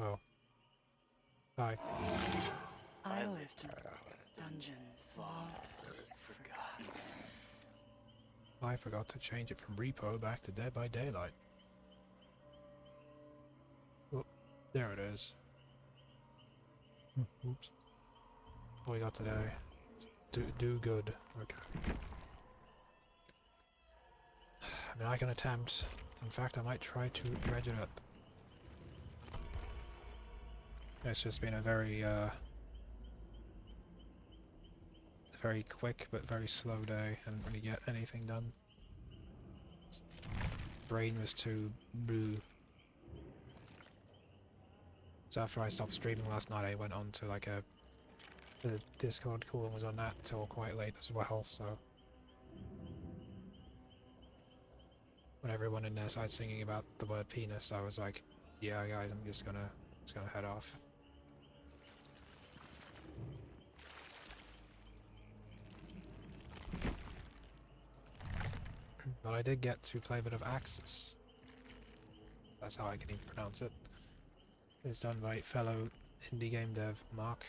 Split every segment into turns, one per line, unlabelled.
Oh. Hi.
I lived in dungeons long forgotten.
I forgot to change it from repo back to Dead by Daylight. Oh, there it is. Oops. What we got today? Do good. Okay. I mean, I can attempt. In fact, I might try to dredge it up. It's just been a very quick but very slow day. I didn't really get anything done. Brain was too blue. So after I stopped streaming last night, I went on to like the Discord call and was on that till quite late as well, so when everyone in there started singing about the word penis, I was like, yeah guys, I'm just gonna head off. But I did get to play a bit of Axis. That's how I can even pronounce it. It's done by fellow indie game dev Mark.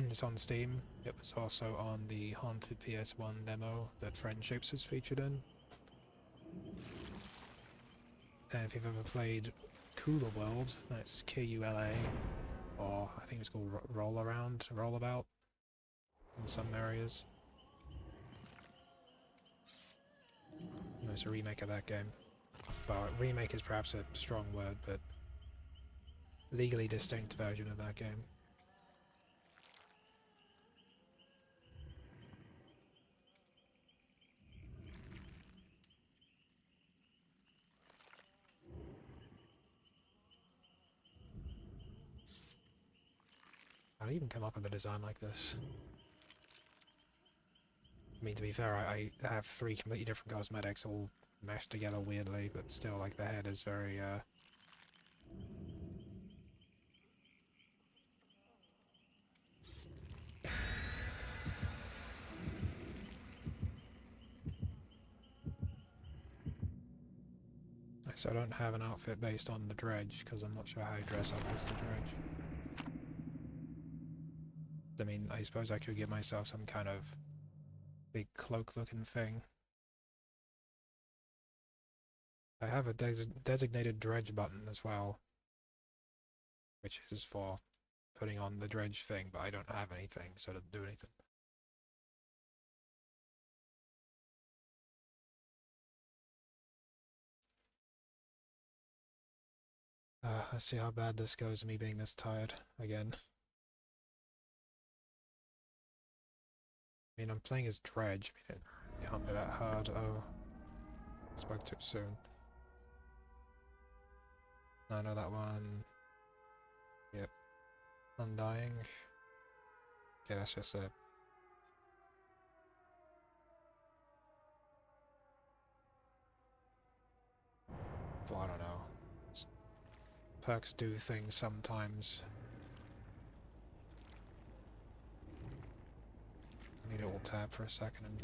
It's on Steam. It was also on the Haunted PS1 demo that Friendships was featured in. And if you've ever played Cooler World, that's Kula, or I think it's called Rollabout in some areas. It's a remake of that game. Well, remake is perhaps a strong word, but legally distinct version of that game. I'd even come up with a design like this. I mean, to be fair, I have 3 completely different cosmetics all meshed together weirdly, but still, like, the head is very, So I don't have an outfit based on the dredge, because I'm not sure how you dress up as the dredge. I mean, I suppose I could give myself some kind of big cloak-looking thing. I have a designated dredge button as well, which is for putting on the dredge thing, but I don't have anything, so it doesn't do anything. Let's see how bad this goes, me being this tired again. I mean, I'm playing as dredge. I mean, it can't be that hard. Oh, spoke too soon. No, no, that one. Yep. Undying. Okay, that's just it. Well, I don't know. Perks do things sometimes. I need to alt tab for a second and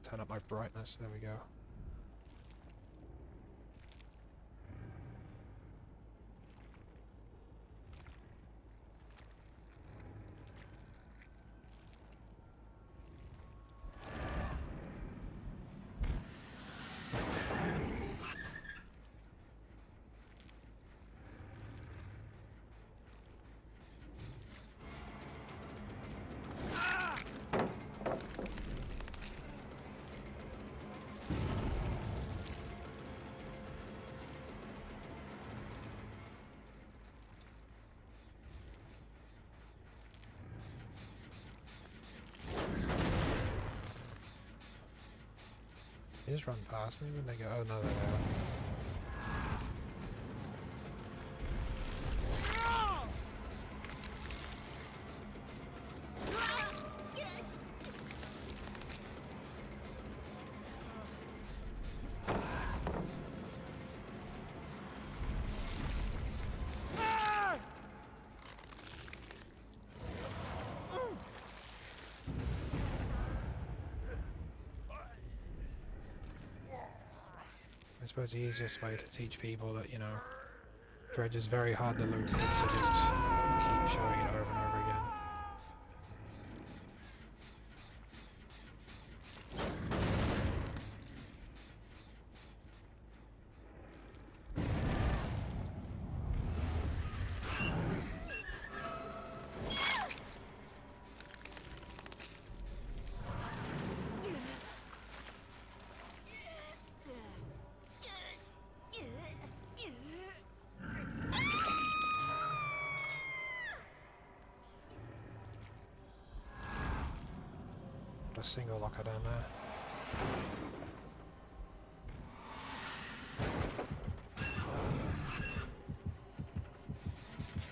turn up my brightness. There we go. They just run past me when they go, oh no, they go. I suppose the easiest way to teach people that, you know, Dredge is very hard to loop, it's to just keep showing it over and over again. A single locker down there.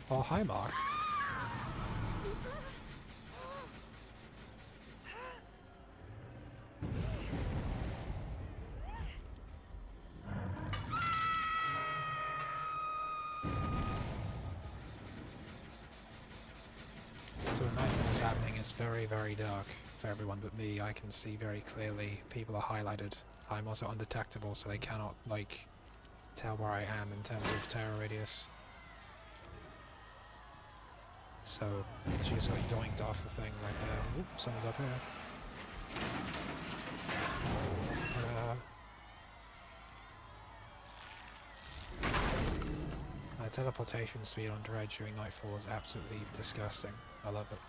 Oh, hi, Mark. So when Nightfall is happening, it's very, very dark for everyone but me. I can see very clearly. People are highlighted. I'm also undetectable, so they cannot, like, tell where I am in terms of terror radius. So she just got yoinked off the thing right there. Oop, someone's up here. Teleportation speed on Dredge during Nightfall is absolutely disgusting. I love it.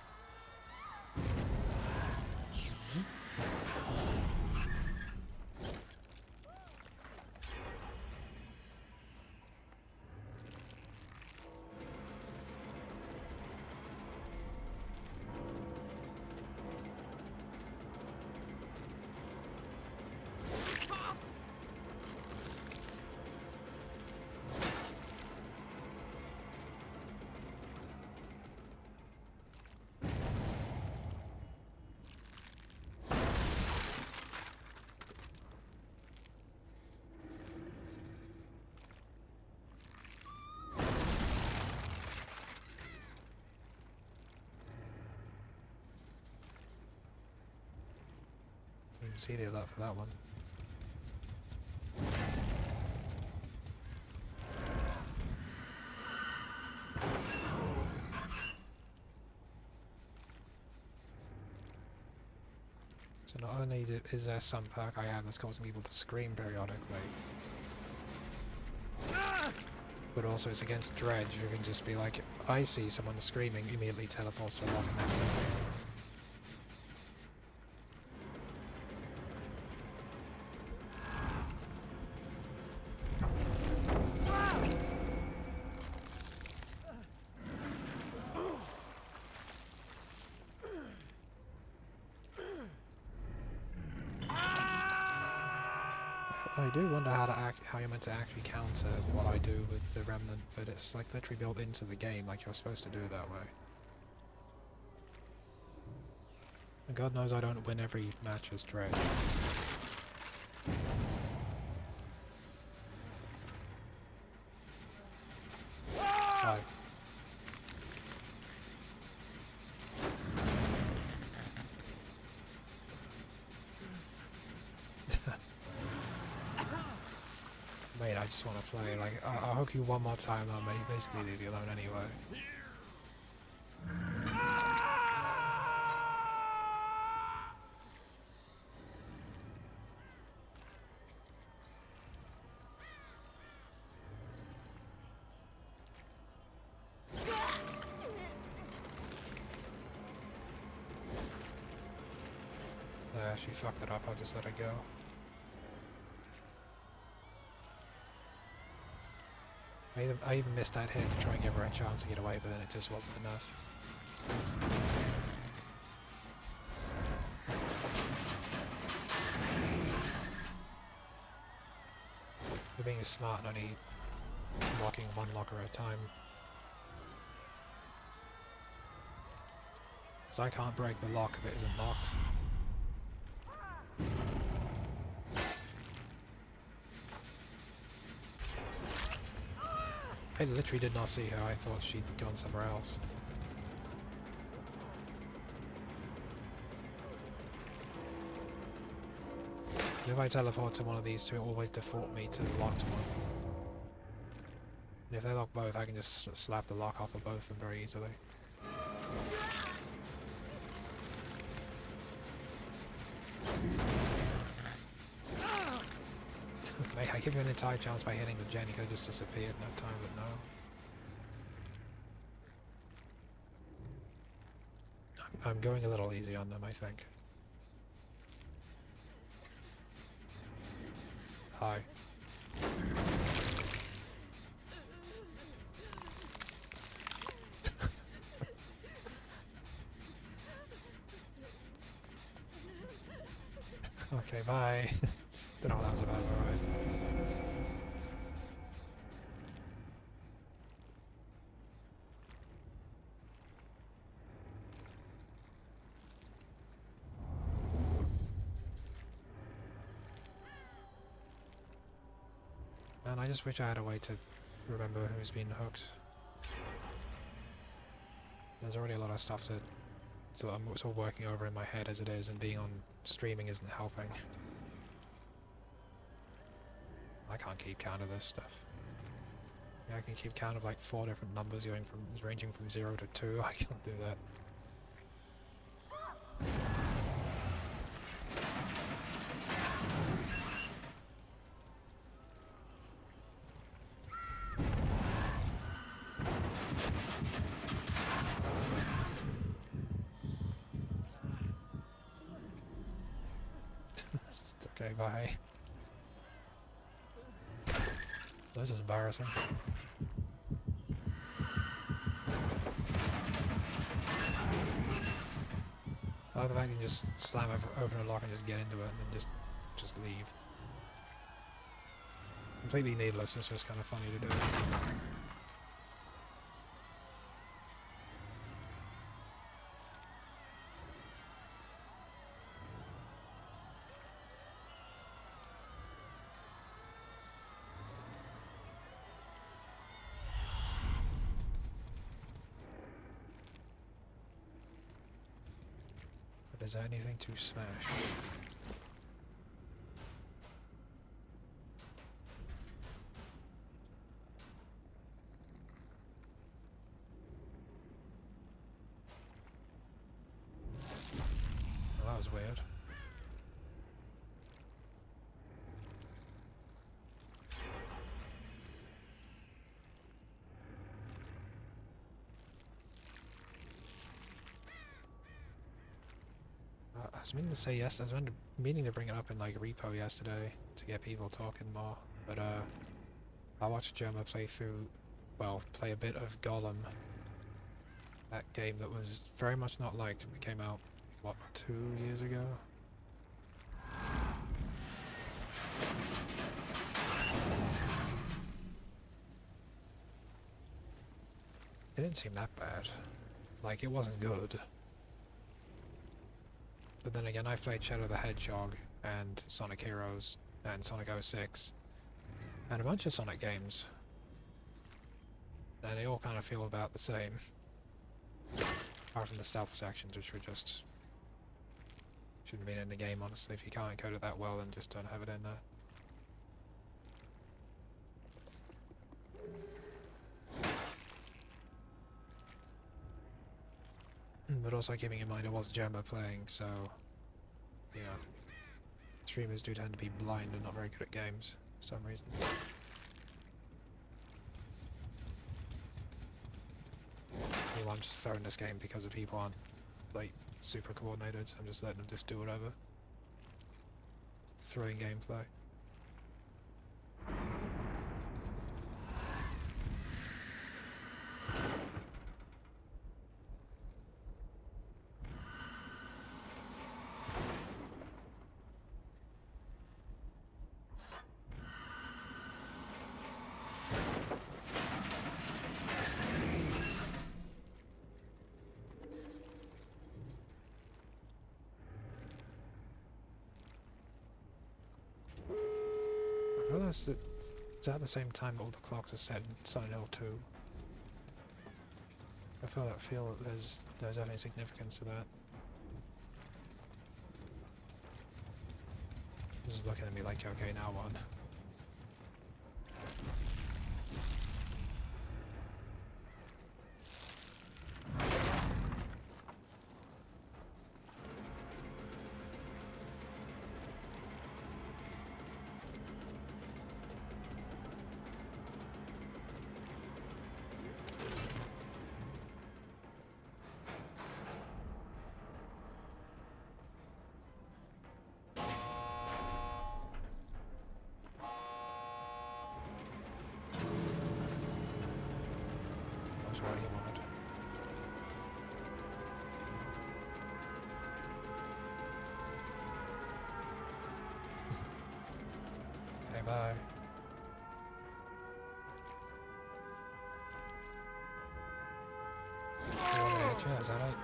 See the alert for that one. So not only is there some perk I have that's causing people to scream periodically, but also it's against Dredge, who can just be like, I see someone screaming, immediately teleports to a locker next to me. I do wonder how you're meant to actually counter what I do with the Remnant, but it's like literally built into the game, like you're supposed to do it that way. And God knows I don't win every match as Dredge. Hi. Mate, I just want to play. Like, I'll hook you one more time, I'll basically leave you alone anyway. She fucked it up, I'll just let it go. I even missed that hit to try and give her a chance to get away, but then it just wasn't enough. You're being smart and only locking one locker at a time. Because I can't break the lock if it isn't locked. I literally did not see her, I thought she'd gone somewhere else. If I teleport to one of these two, it always default me to the locked one. And if they lock both, I can just slap the lock off of both of them very easily. Mate, I give you an entire chance by hitting the gen, you could have just disappeared in that time, but no. I'm going a little easy on them, I think. Hi. Okay, bye. Don't know what that was about, alright. Man, I just wish I had a way to remember who's been hooked. There's already a lot of stuff so I'm sort of working over in my head as it is, and being on streaming isn't helping. I can't keep count of this stuff. Yeah, I can keep count of like 4 different numbers ranging from 0 to 2. I can't do that. Okay, bye. This is embarrassing. I love the fact you can just slam open a lock and just get into it and then just leave. Completely needless, it's just kind of funny to do. But is there anything to smash? Well, that was weird. I was meaning to say yes, I was meaning to bring it up in like repo yesterday to get people talking more, but I watched Germa play a bit of Gollum. That game that was very much not liked. It came out, what, 2 years ago? It didn't seem that bad. Like, it wasn't good. But then again, I've played Shadow the Hedgehog, and Sonic Heroes, and Sonic 06, and a bunch of Sonic games. And they all kind of feel about the same. Apart from the stealth sections, which were just... shouldn't have been in the game, honestly. If you can't encode it that well, then just don't have it in there. But also keeping in mind it was Gemma playing, so... you know... streamers do tend to be blind and not very good at games, for some reason. Well, I'm just throwing this game because the people aren't, like, super coordinated, so I'm just letting them just do whatever. Throwing gameplay. I realised that it's at the same time all the clocks are set in Silent Hill 2. I feel that there's any significance to that. Just looking at me like, okay, now what? what he wanted. Hey, bye. You want me to hit you? Is that it?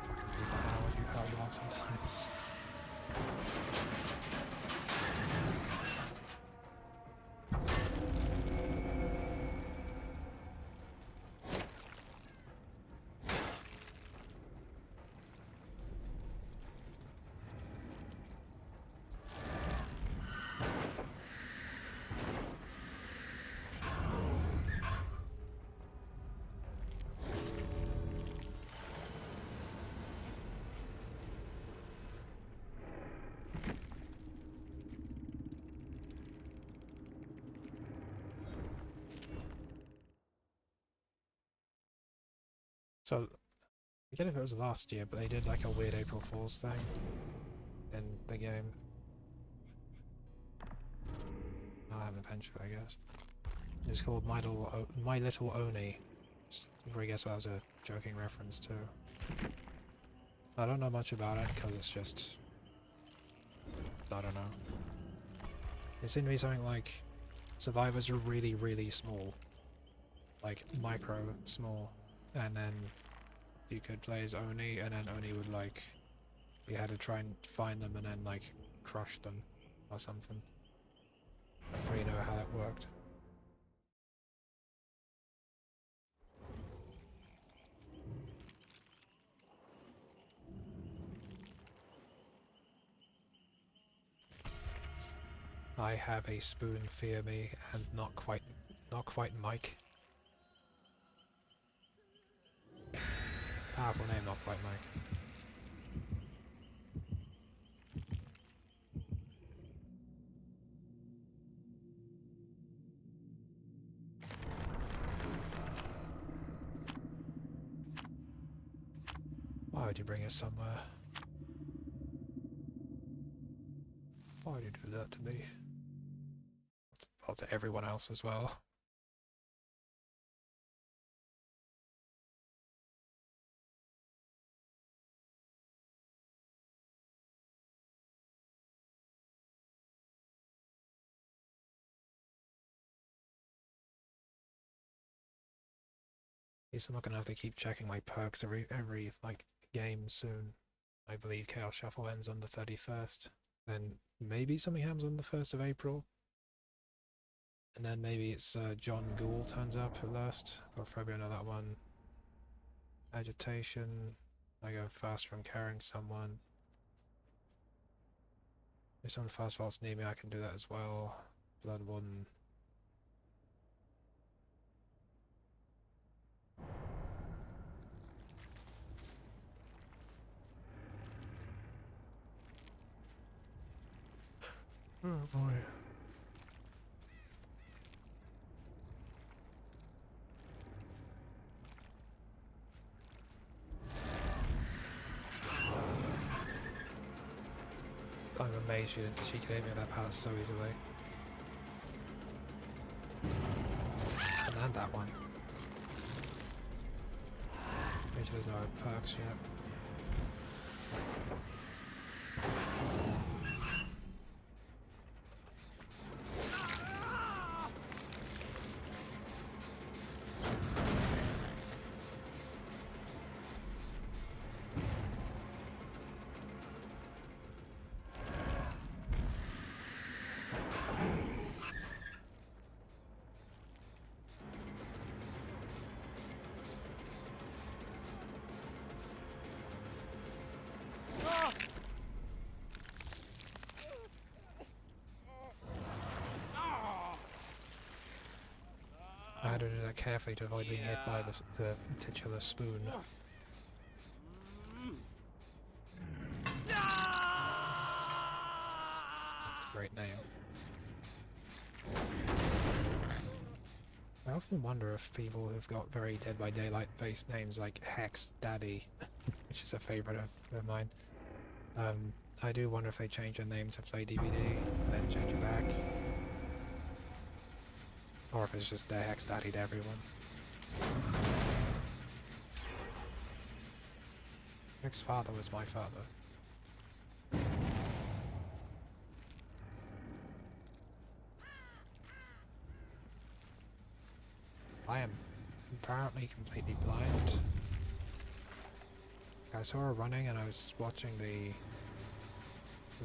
Fucking people, I don't know how you want sometimes. So, I forget if it was last year, but they did like a weird April Fool's thing in the game. I'll have eventually, I guess. It's called My Little Oni. I guess that was a joking reference to. I don't know much about it because it's just. I don't know. It seemed to be something like survivors are really, really small. Like micro small. And then you could play as Oni, and then Oni would like. You had to try and find them and then like crush them or something. I don't really know how that worked. I have a spoon, fear me, and not quite Mike. Powerful name, not quite Mike. Why would you bring us somewhere? Why would you do that to me? Well, to everyone else as well. At least I'm not gonna have to keep checking my perks every like game soon. I believe Chaos Shuffle ends on the 31st. Then maybe something happens on the 1st of April. And then maybe it's John Ghoul turns up at last. Got Phobia on that one. Agitation. I go faster from carrying someone. If someone fast falls near me, I can do that as well. Blood Warden. Oh boy. I'm amazed she could hit me with that pallet so easily. And land that one. Make sure there's no perks yet. I had to do that carefully to avoid being hit by the titular spoon. That's a great name. I often wonder if people who've got very Dead by Daylight based names like Hex Daddy which is a favourite of mine. I do wonder if they change their name to Play DbD and then change it back. Or if it's just their hex daddy to everyone. Rick's father was my father. I am apparently completely blind. I saw her running and I was watching the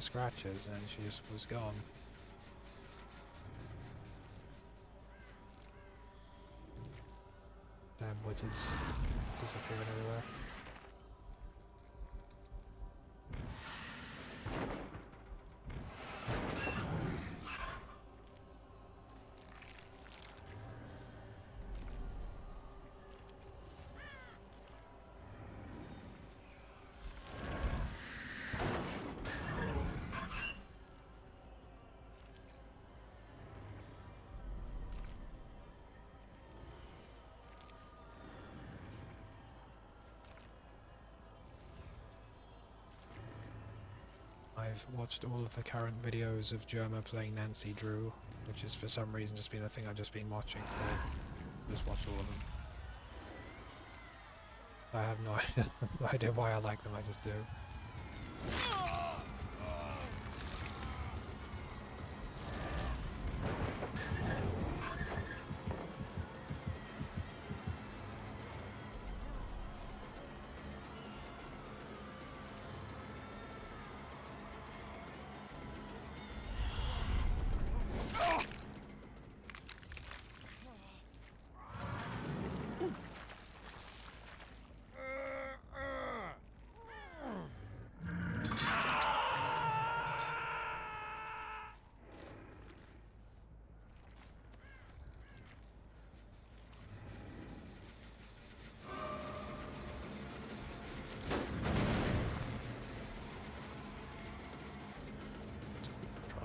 scratches and she just was gone. Damn wizards disappearing everywhere. I've watched all of the current videos of Germa playing Nancy Drew, which is for some reason just been a thing I've just been watching for. Just watch all of them. I have no idea why I like them, I just do.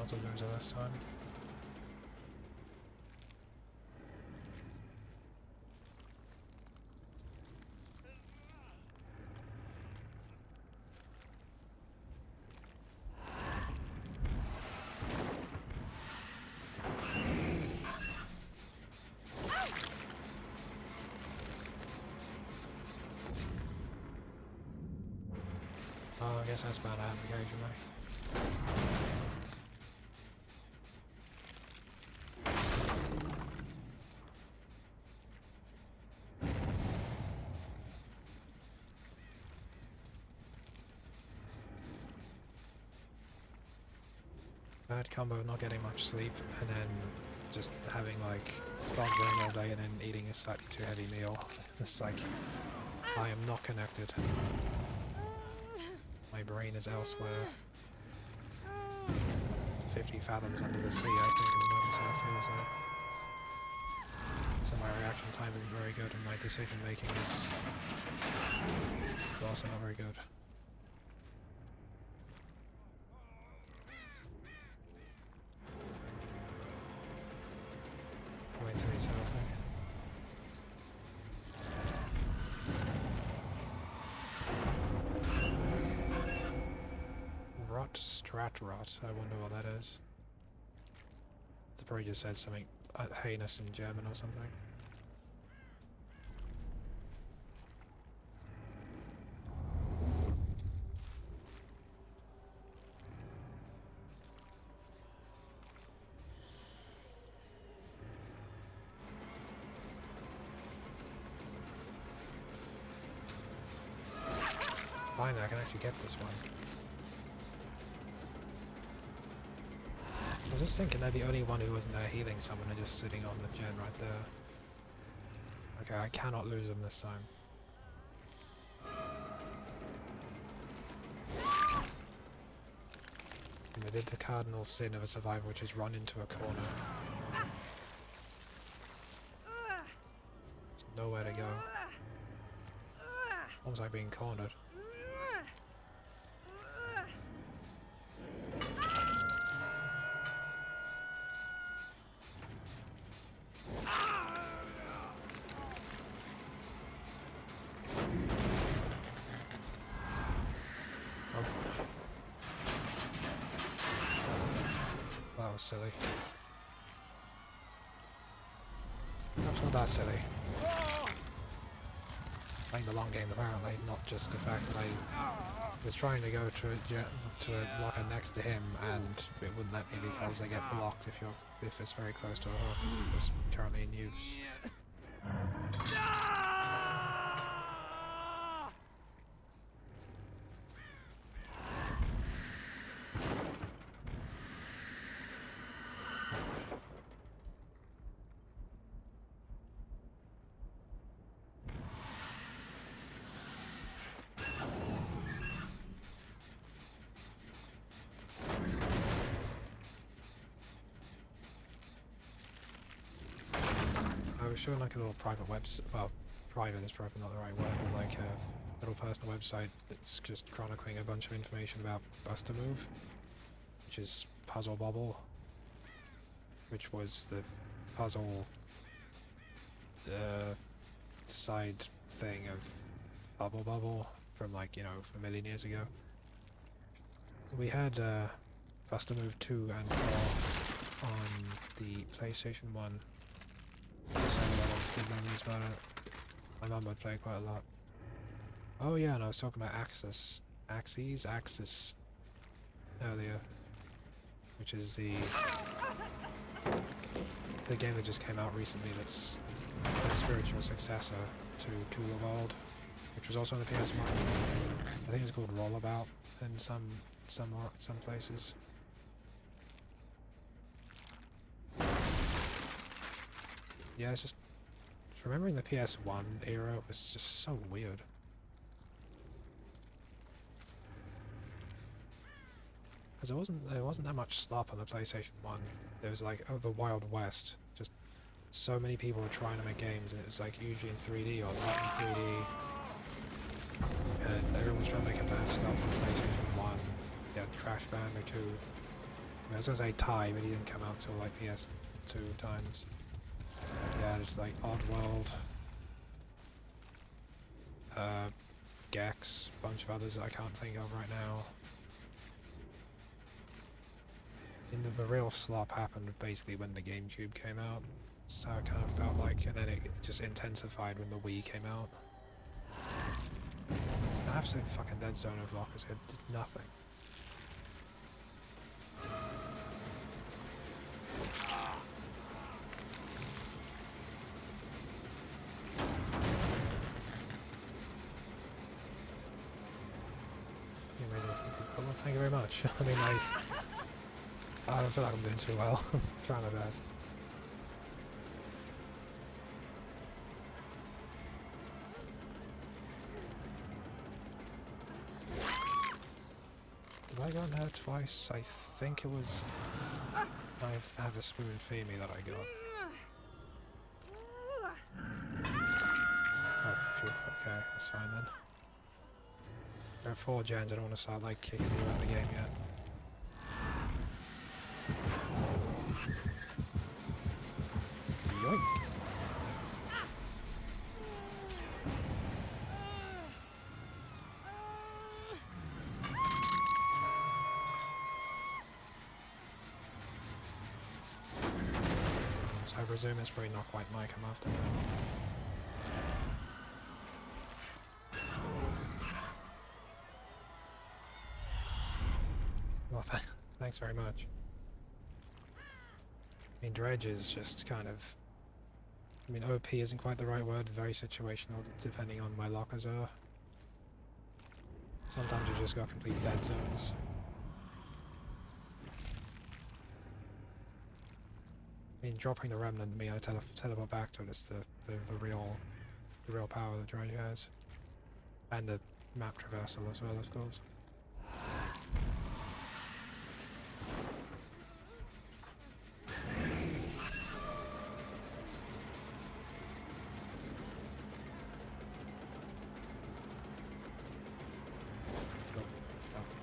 To lose it this time. Oh, I guess that's bound to happen occasionally. Bad combo of not getting much sleep and then just having like fog brain all day and then eating a slightly too heavy meal. It's like I am not connected. My brain is elsewhere. 50 fathoms under the sea, I think at the moment how it feels like. So my reaction time isn't very good and my decision making is also not very good. Wait till he's healthy. Rot. I wonder what that is. They probably just said something heinous in German or something. Finally, I can actually get this one. I was just thinking they're the only one who wasn't there healing someone and just sitting on the gen right there. Okay, I cannot lose them this time. And they did the cardinal sin of a survivor, which is run into a corner. There's nowhere to go. Almost like being cornered. was silly. Perhaps not that silly. Playing the long game apparently, not just the fact that I was trying to go to a locker next to him and it wouldn't let me because they get blocked if it's very close to a hook. It's currently in use. I was showing like a little private website, well, private is probably not the right word, but like a little personal website that's just chronicling a bunch of information about Buster Move, which is Puzzle Bobble, which was the puzzle side thing of Bubble Bubble from like, you know, a million years ago. We had Buster Move 2 and 4 on the PlayStation 1. Just had a lot of good memories about it. My mum would play quite a lot. Oh yeah, and I was talking about Axis earlier, which is the game that just came out recently. That's a spiritual successor to Cooler World, which was also on the PS1. I think it's called Rollabout in some places. Yeah, it's just remembering the PS1 era was just so weird. Because there wasn't that much slop on the PlayStation 1. There was like, oh, the Wild West. Just so many people were trying to make games, and it was like usually in 3D or not in 3D. And everyone was trying to make a mass stuff for the PlayStation 1. Yeah, Crash Bandicoot. I was gonna say Ty, but he didn't come out till like PS2 times. Yeah, just like Oddworld, Gex, a bunch of others that I can't think of right now. And the real slop happened basically when the GameCube came out. So it kind of felt like, and then it just intensified when the Wii came out. An absolute fucking dead zone of lockers, it did nothing. Thank you very much. I mean, I don't feel like I'm doing too well. I'm trying my best. Did I go in there twice? I think it was... I have a spoon feed me that I got. Oh, phew, okay, that's fine then. There are 4 gens, I don't want to start like kicking you out of the game yet. Yoink! So I presume it's probably not quite Mike I'm after now. Well, thanks very much. I mean, Dredge is just kind of... I mean, OP isn't quite the right word, very situational depending on where lockers are. Sometimes you just got complete dead zones. I mean, dropping the remnant, me, I teleport back to it is the real power that Dredge has. And the map traversal as well, of course.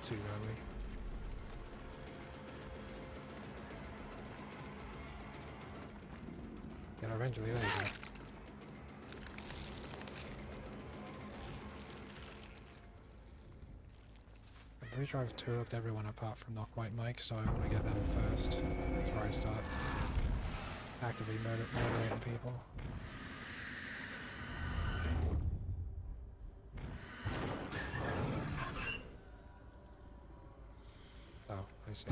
Too early. Yeah, eventually, there you go. pretty sure I've two-hooked everyone apart from Not Quite Mike, so I want to get them first before I start actively murdering people. Oh, I see.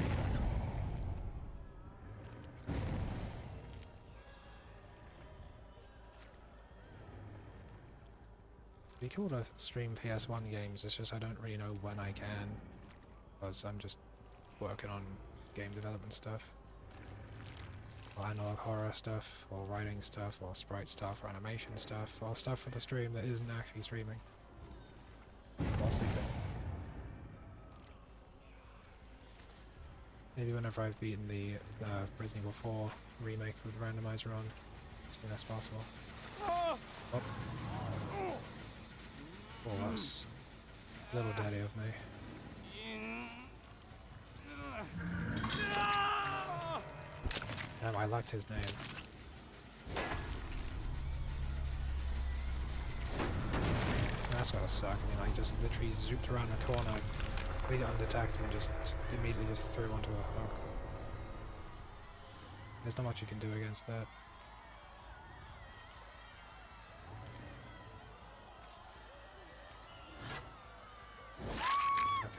It'd be cool to stream PS1 games, it's just I don't really know when I can, because I'm just working on game development stuff, or analog horror stuff, or writing stuff, or sprite stuff, or animation stuff, or stuff for the stream that isn't actually streaming. While sleeping. Maybe whenever I've beaten the Resident Evil 4 remake with randomizer on, as soon as possible. Oh. Oh, that's a little daddy of me. Damn, I liked his name. That's gotta suck. I mean, I just literally zooped around the corner, completely undetected, and just immediately just threw onto a hook. There's not much you can do against that.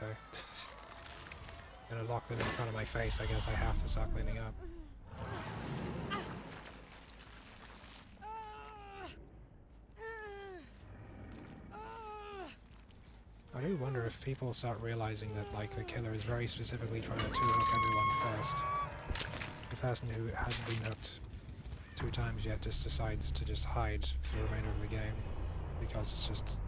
Okay. Gonna lock them in front of my face, I guess I have to start cleaning up. I do wonder if people start realizing that, like, the killer is very specifically trying to two-hook everyone first. The person who hasn't been hooked 2 times yet just decides to just hide for the remainder of the game, because it's just...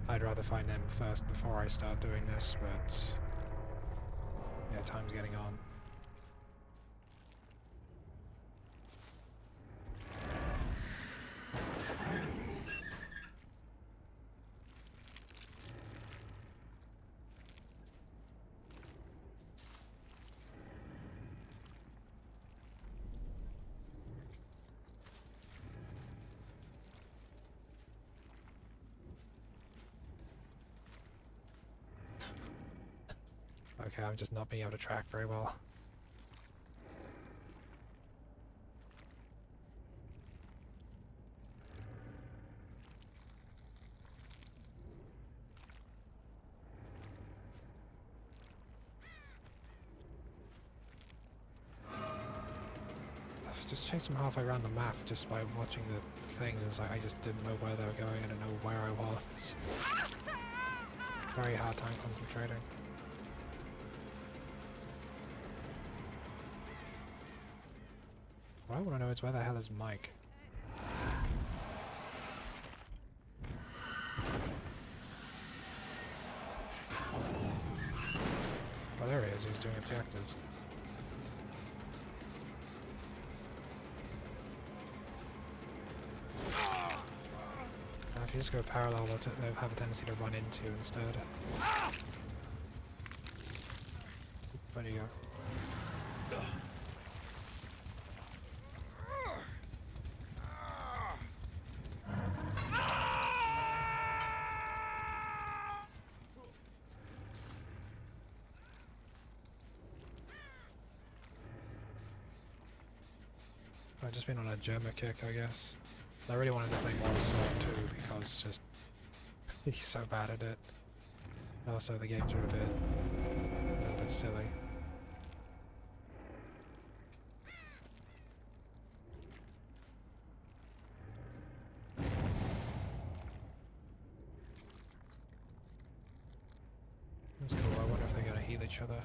I'd rather find them first before I start doing this, but... yeah, time's getting on. Okay, I'm just not being able to track very well. I've just chased them halfway around the map just by watching the things. It's like I just didn't know where they were going, I didn't know where I was. Very hard time concentrating. What I want to know is where the hell is Mike? Oh, there he is. He's doing objectives. Now, if you just go parallel, they'll have a tendency to run into instead. Where do you go? I've just been on a Germa kick, I guess. I really wanted to play more Assault too, because just he's so bad at it. Also, the games are a little bit silly. That's cool. I wonder if they're gonna heal each other.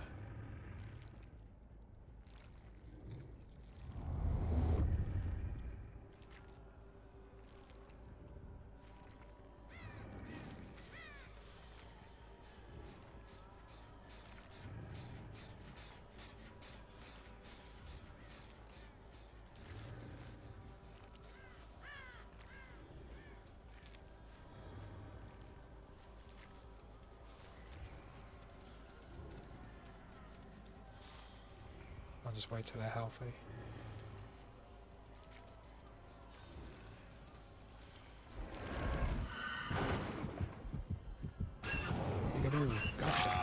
I'll just wait till they're healthy. Peekaboo, gotcha.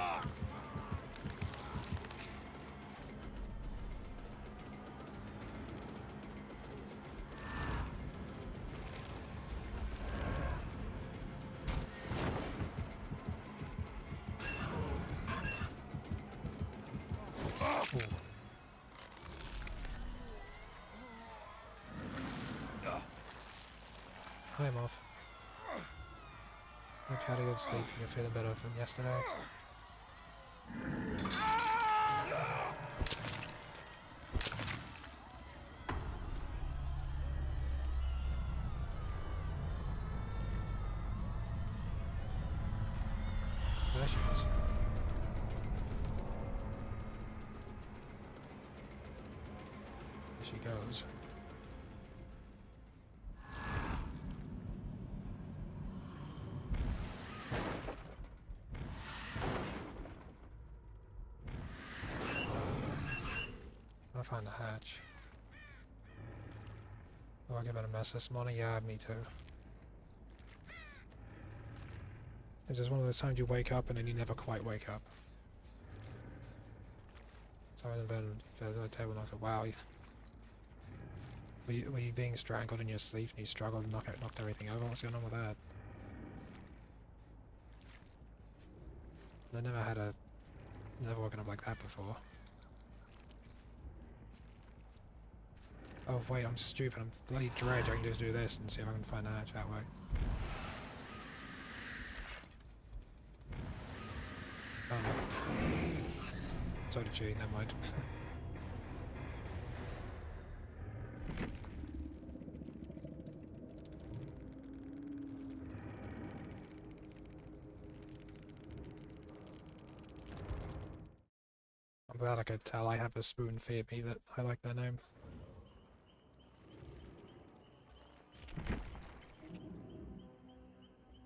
Ooh. Hi, Mom. Hope you had a good sleep and you're feeling better than yesterday. There she is. There she goes. I'll find a hatch. Oh, I give it a mess this morning? Yeah, me too. It's just one of those times you wake up and then you never quite wake up. So I was in bed at the table and I thought, wow, were you being strangled in your sleep and you struggled and knocked everything over? What's going on with that? I never woken up like that before. Oh wait, I'm stupid, I'm bloody dredge, I can just do this and see if I can find a hatch that way. Oh no. So did she, never mind. I'm glad I could tell I have a spoon fear me that I like their name.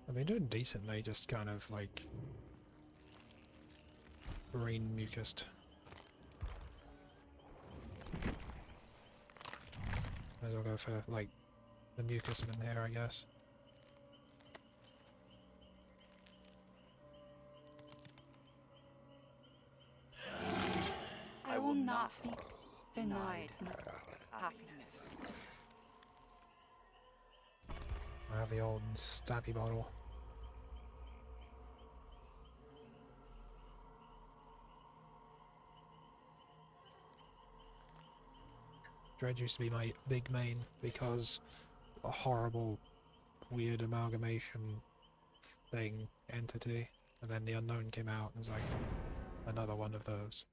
I've been doing decently, just kind of like brain mucused. Might as well go for like the mucus in here, I guess.
I will not be denied happiness.
I have the old stabby bottle. Dredge used to be my big main because a horrible, weird amalgamation thing, entity, and then the unknown came out and was like another one of those.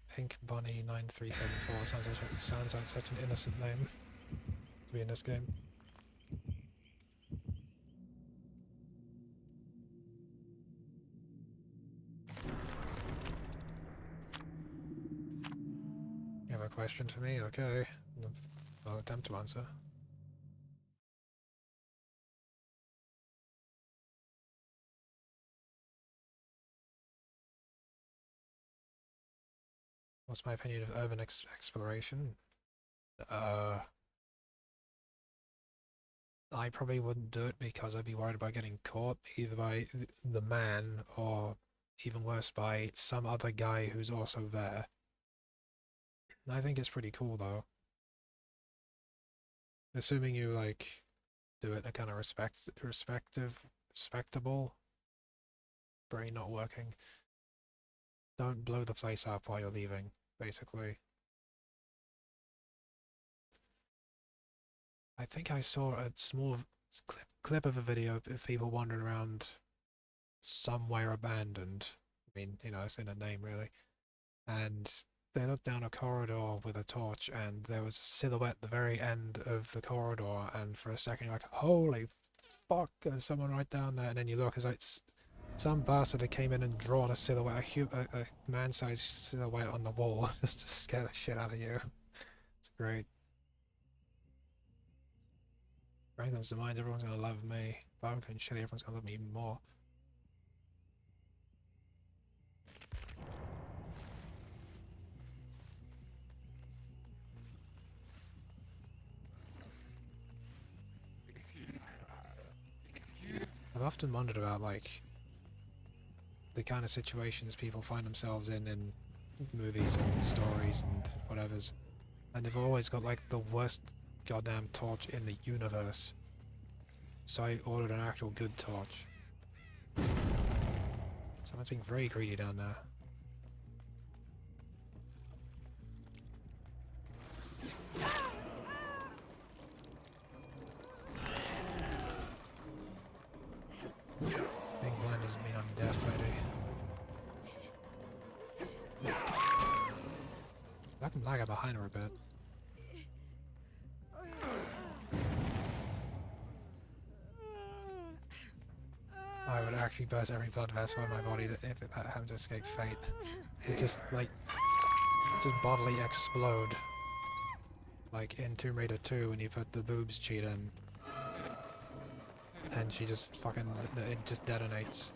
Pink Bunny 9374 sounds like such an innocent name to be in this game. You have a question for me? Okay. I'll attempt to answer. What's my opinion of urban exploration? I probably wouldn't do it because I'd be worried about getting caught either by the man or even worse by some other guy who's also there. I think it's pretty cool though. Assuming you like do it in a kind of respectable, brain not working. Don't blow the place up while you're leaving, basically. I think I saw a small clip of a video of people wandering around somewhere abandoned. I mean, you know, it's in a name really. And they looked down a corridor with a torch and there was a silhouette at the very end of the corridor, and for a second you're like, holy fuck, there's someone right down there, and then you look, it's like some bastard that came in and drawn a silhouette, a man-sized silhouette on the wall just to scare the shit out of you. It's great. Franklin's the mind, everyone's gonna love me. Barbecue and chili, everyone's gonna love me even more. I've often wondered about, like, the kind of situations people find themselves in movies and stories and whatevers. And they've always got like the worst goddamn torch in the universe. So I ordered an actual good torch. Someone's being very greedy down there. Being blind doesn't mean I'm deaf, lady. I can lag up behind her a bit. I would actually burst every blood vessel in my body that if that happened to escape fate. It just like bodily explode. Like in Tomb Raider 2 when you put the boobs cheat in. And she just fucking it just detonates.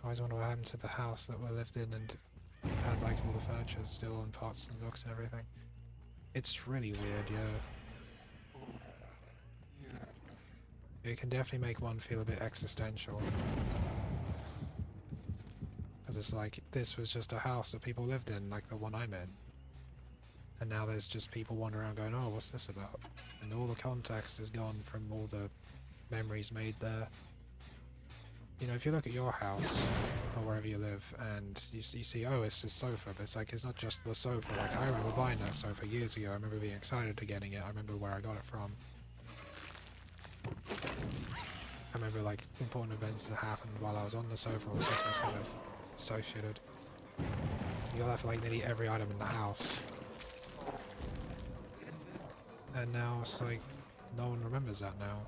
I always wonder what happened to the house that we lived in and had like all the furniture still and parts and books and everything. It's really weird, yeah. It can definitely make one feel a bit existential. Because it's like, this was just a house that people lived in, like the one I'm in. And now there's just people wandering around going, oh, what's this about? And all the context is gone from all the memories made there. You know, if you look at your house, or wherever you live, and you see, oh, it's a sofa, but it's like, it's not just the sofa. Like, I remember buying that sofa years ago. I remember being excited to getting it. I remember where I got it from. I remember, like, important events that happened while I was on the sofa, or something that's kind of associated. You got that for, like, nearly every item in the house. And now it's like, no one remembers that now.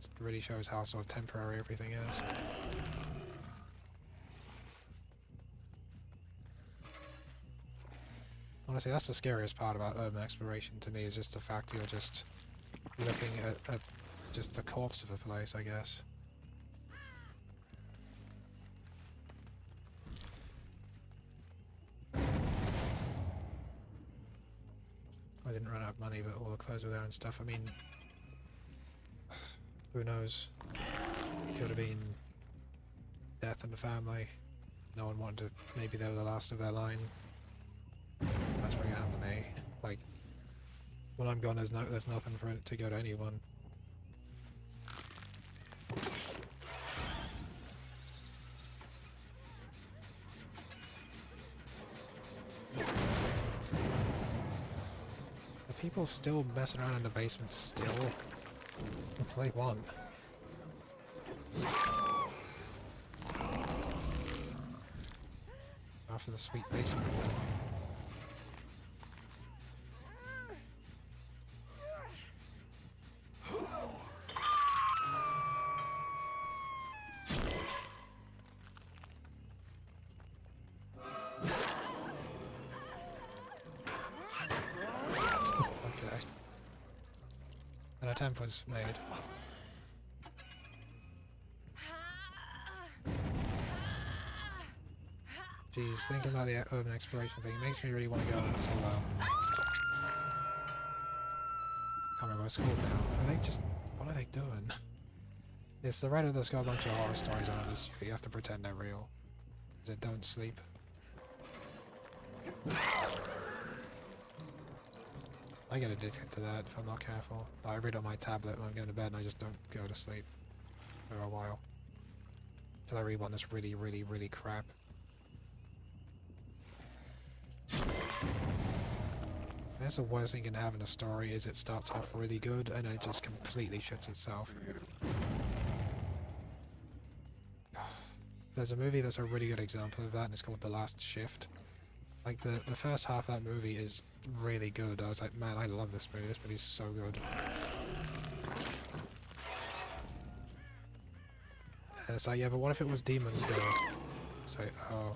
It really shows how sort of temporary everything is. Honestly, that's the scariest part about urban exploration to me, is just the fact you're just looking at just the corpse of a place, I guess. I didn't run out of money, but all the clothes were there and stuff. I mean, who knows? Could have been death in the family. No one wanted to. Maybe they were the last of their line. That's what happened to me. Like, when I'm gone, there's nothing for it to go to anyone. Are people still messing around in the basement still? What do they want? After the sweet basement again. Okay. An attempt was made. Jeez, thinking about the urban exploration thing makes me really want to go on solo. Can't remember what it's called now. Are they just... what are they doing? It's the Reddit that's got a bunch of horror stories on it. This, you have to pretend they're real. Is it don't sleep? I get addicted to that if I'm not careful. I read on my tablet when I'm going to bed and I just don't go to sleep for a while. Till I read one that's really, really, really crap. That's the worst thing you can have in a story, is it starts off really good and then it just completely shits itself. There's a movie that's a really good example of that, and it's called The Last Shift. Like, the first half of that movie is really good. I was like, man, I love this movie. This movie's so good. And it's like, yeah, but what if it was demons though? It's like, oh.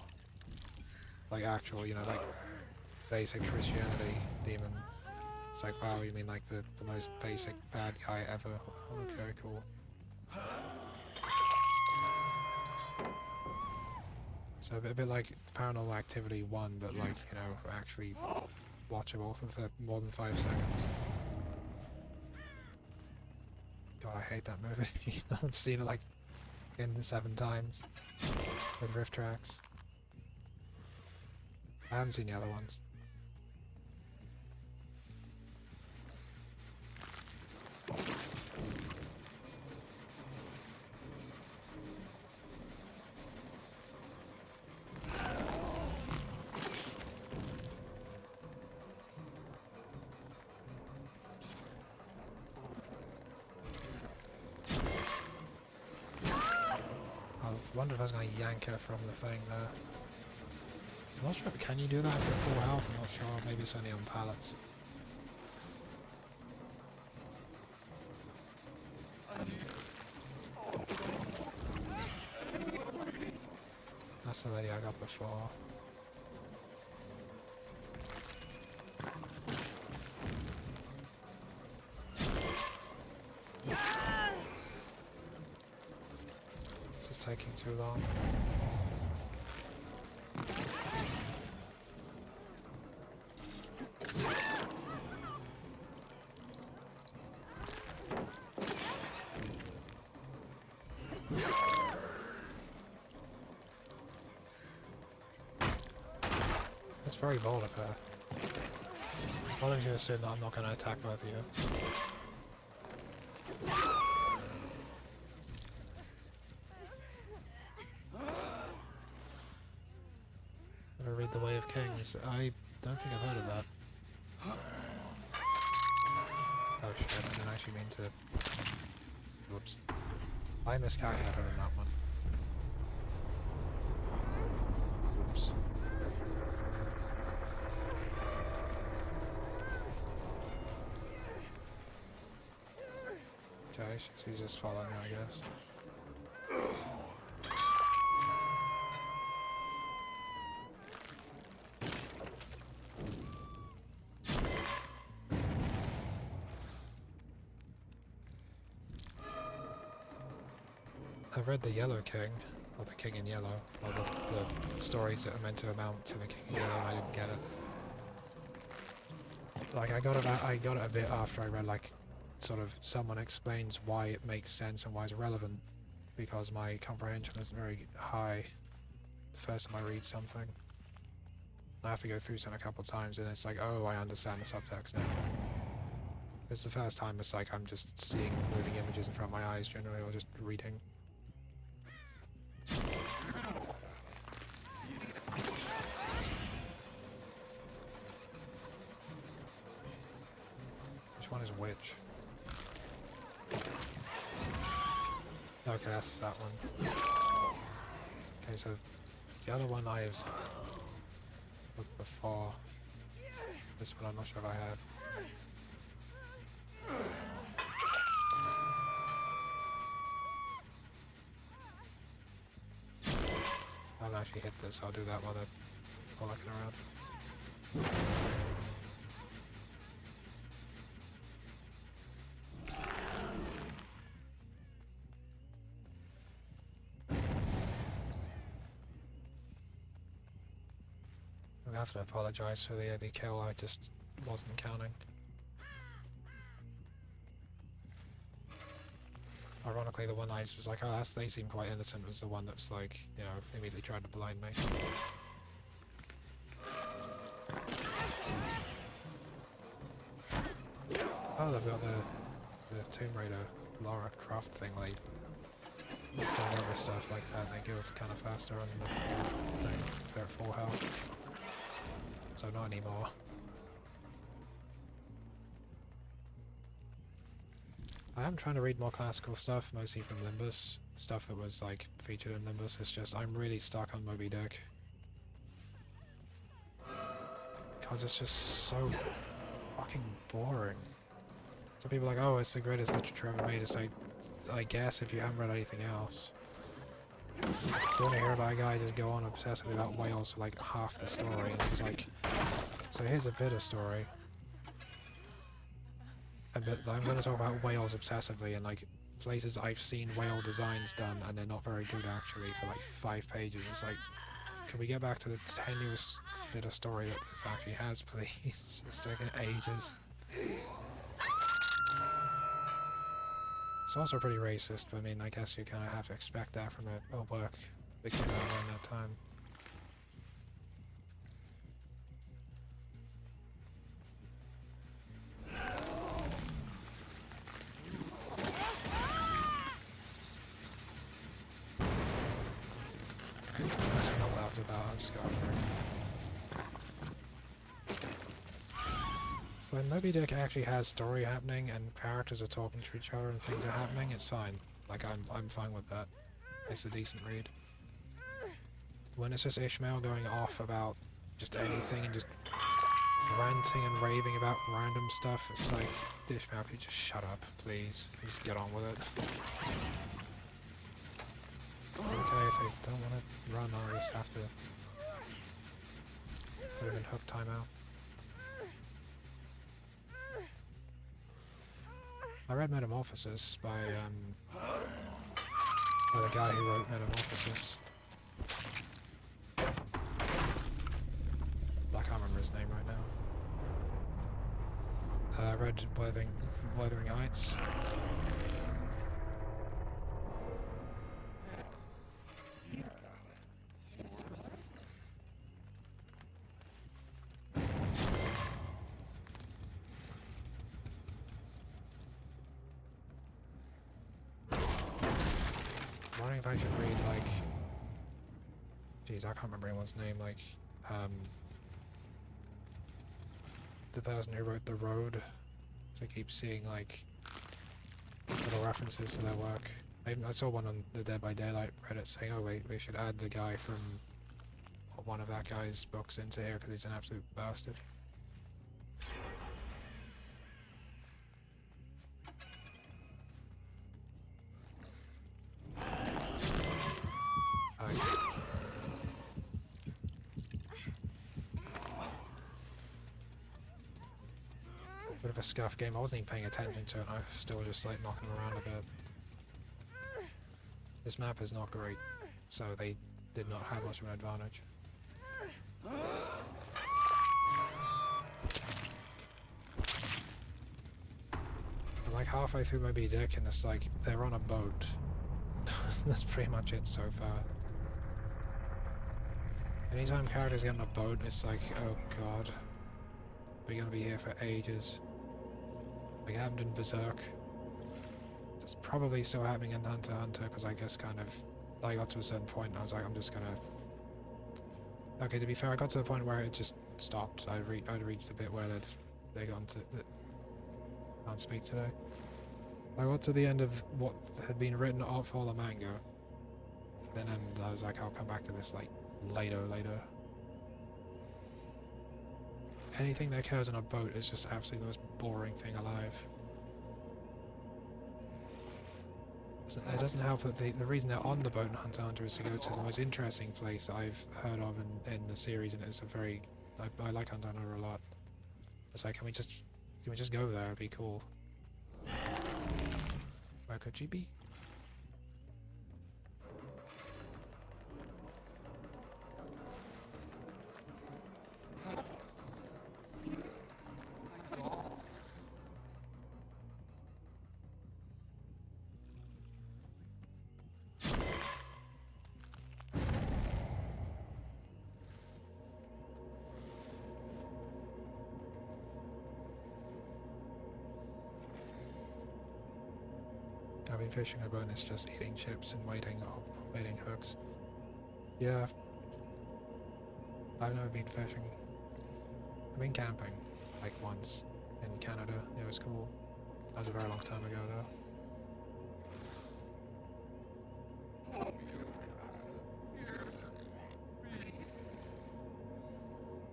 Like actual, you know, like basic Christianity demon. It's like, wow, you mean like the most basic bad guy ever? Okay, cool. So a bit like Paranormal Activity 1, but like, you know, actually watchable for more than 5 seconds. hate that movie. I've seen it like in 7 times with riff tracks. I haven't seen the other ones. I wonder if I was going to yank her from the thing there. I'm not sure, can you do that if you're full health? I'm not sure, maybe it's only on pallets. That's the lady I got before. This is taking too long. It's very bold of her. Why don't you assume that I'm not going to attack both of you? Ever read The Way of Kings? I don't think I've heard of that. Oh shit, I didn't actually mean to... Whoops. I miscalculated on that one. Oops. Okay, she's just following me, I guess. I've read The Yellow King, or The King in Yellow, or the stories that are meant to amount to The King in Yellow, and I didn't get it. Like, I got it a bit after I read, like, sort of someone explains why it makes sense and why it's relevant, because my comprehension isn't very high the first time I read something. I have to go through something a couple of times and it's like, oh, I understand the subtext now. It's the first time it's like I'm just seeing moving images in front of my eyes generally, or just reading. Which one is which? Okay, that's that one. Okay, so the other one I've looked before. This one I'm not sure if I have. I haven't actually hit this, so I'll do that while they're looking around. I have to apologise for the kill, I just wasn't counting. Ironically, the one I was like, oh, they seem quite innocent, was the one that's like, you know, immediately tried to blind me. Oh, they've got the Tomb Raider Lara Croft thing, like, doing other stuff like that, they go kind of faster and they're at full health. So not anymore. I am trying to read more classical stuff, mostly from Limbus. Stuff that was like featured in Limbus. It's just I'm really stuck on Moby Dick. Because it's just so fucking boring. Some people are like, oh, it's the greatest literature ever made. It's like, I guess if you haven't read anything else. You want to hear about a guy just go on obsessively about whales for like half the story. It's just like, so here's a bit of story. And but I'm going to talk about whales obsessively and like places I've seen whale designs done and they're not very good actually for like 5 pages. It's like, can we get back to the tenuous bit of story that this actually has, please? It's taking ages. It's also pretty racist, but I mean, I guess you kind of have to expect that from a work that came out around that time. I don't know what that was about, I'll just go over it. When Moby Dick actually has story happening and characters are talking to each other and things are happening, it's fine. Like, I'm fine with that. It's a decent read. When it's just Ishmael going off about just anything and just ranting and raving about random stuff, it's like, Ishmael, could you just shut up, please? Just get on with it. Okay, if they don't want to run, I'll just have to put them in hook timeout. I read Metamorphosis by the guy who wrote Metamorphosis. I can't remember his name right now. I read Wuthering Heights. I'm wondering if I should read, like... Jeez, I can't remember anyone's name, like... the person who wrote The Road. So I keep seeing, like... little references to their work. I saw one on the Dead by Daylight Reddit saying, oh wait, we should add the guy from one of that guy's books into here because he's an absolute bastard. Bit of a scuff game. I wasn't even paying attention to it. I was still just like knocking around a bit. This map is not great, so they did not have much of an advantage. I'm like halfway through Moby Dick and it's like they're on a boat. That's pretty much it so far. Anytime characters get on a boat, it's like, oh god, we're gonna be here for ages. Like it happened in Berserk. It's probably still happening in Hunter x Hunter, because I guess kind of, I got to a certain point and I was like, I'm just gonna... Okay, to be fair, I got to the point where it just stopped. I'd reached the bit where they got into... Can't speak today. I got to the end of what had been written off all the manga. Then I was like, I'll come back to this like later. Anything that occurs on a boat is just absolutely the most boring thing alive. It doesn't help that the reason they're on the boat in Hunter x Hunter is to go to the most interesting place I've heard of in the series, and it's a very... I like Hunter x Hunter a lot. It's like, can we just go there? It'd be cool. Where could she be? I've been fishing a boat and it's just eating chips and waiting hooks. Yeah. I've never been fishing. I've been camping, like once, in Canada. It was cool. That was a very long time ago though.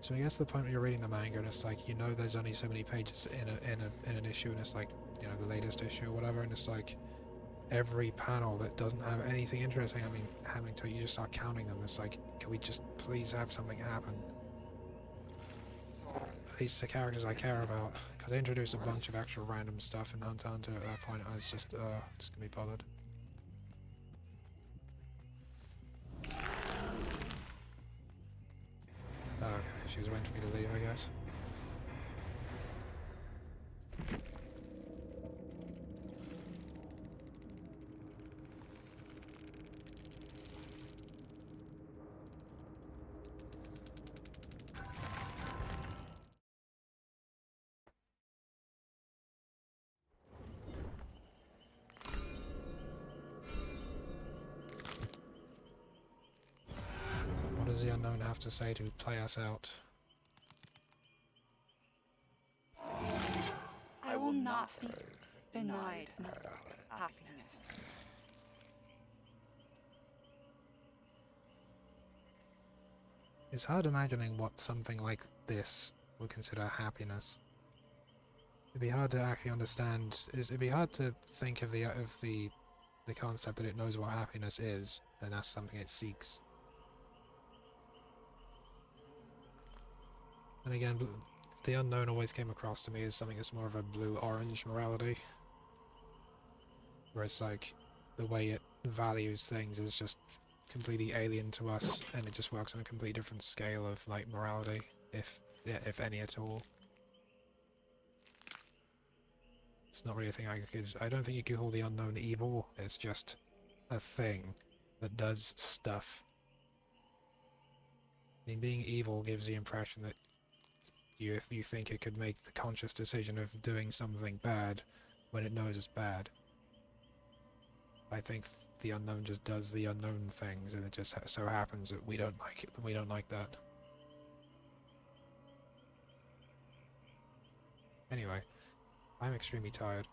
So I guess the point where you're reading the manga and it's like, you know there's only so many pages in an issue, and it's like, you know, the latest issue or whatever, and it's like every panel that doesn't have anything interesting, I mean, happening to it, you just start counting them. It's like, can we just please have something happen? At least the characters I care about, because they introduced a bunch of extra random stuff in Hunter x Hunter. At that point I was just gonna be bothered. Oh, okay, she was waiting for me to leave, I guess. does the unknown have to say to play us out?
I will not be denied happiness.
It's hard imagining what something like this would consider happiness. It'd be hard to actually understand. It'd be hard to think of the concept that it knows what happiness is, and that's something it seeks. And again, the unknown always came across to me as something that's more of a blue-orange morality, where it's like the way it values things is just completely alien to us, and it just works on a completely different scale of like morality, if any at all. It's not really a thing I don't think you could call the unknown evil. It's just a thing that does stuff. I mean, being evil gives the impression that if you think it could make the conscious decision of doing something bad when it knows it's bad. I think the unknown just does the unknown things, and it just so happens that we don't like it. We don't like that. Anyway, I'm extremely tired.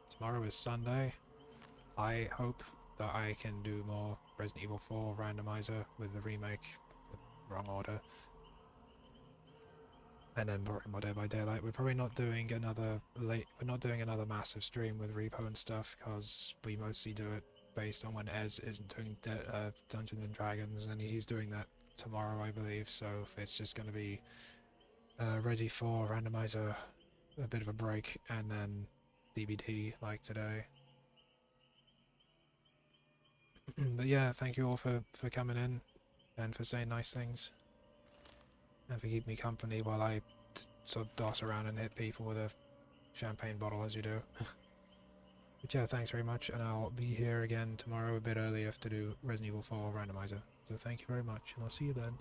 Tomorrow is Sunday. I hope that I can do more Resident Evil 4 randomizer with the remake, the wrong order. And then more Dead by Daylight. We're probably not doing another we're not doing another massive stream with Repo and stuff, because we mostly do it based on when Ez isn't doing Dungeons and Dragons, and he's doing that tomorrow, I believe. So it's just going to be Resi 4 randomizer, a bit of a break, and then DbD like today. But yeah, thank you all for coming in and for saying nice things. And for keeping me company while I sort of doss around and hit people with a champagne bottle as you do. But yeah, thanks very much, and I'll be here again tomorrow a bit earlier to do Resident Evil 4 randomizer. So thank you very much, and I'll see you then.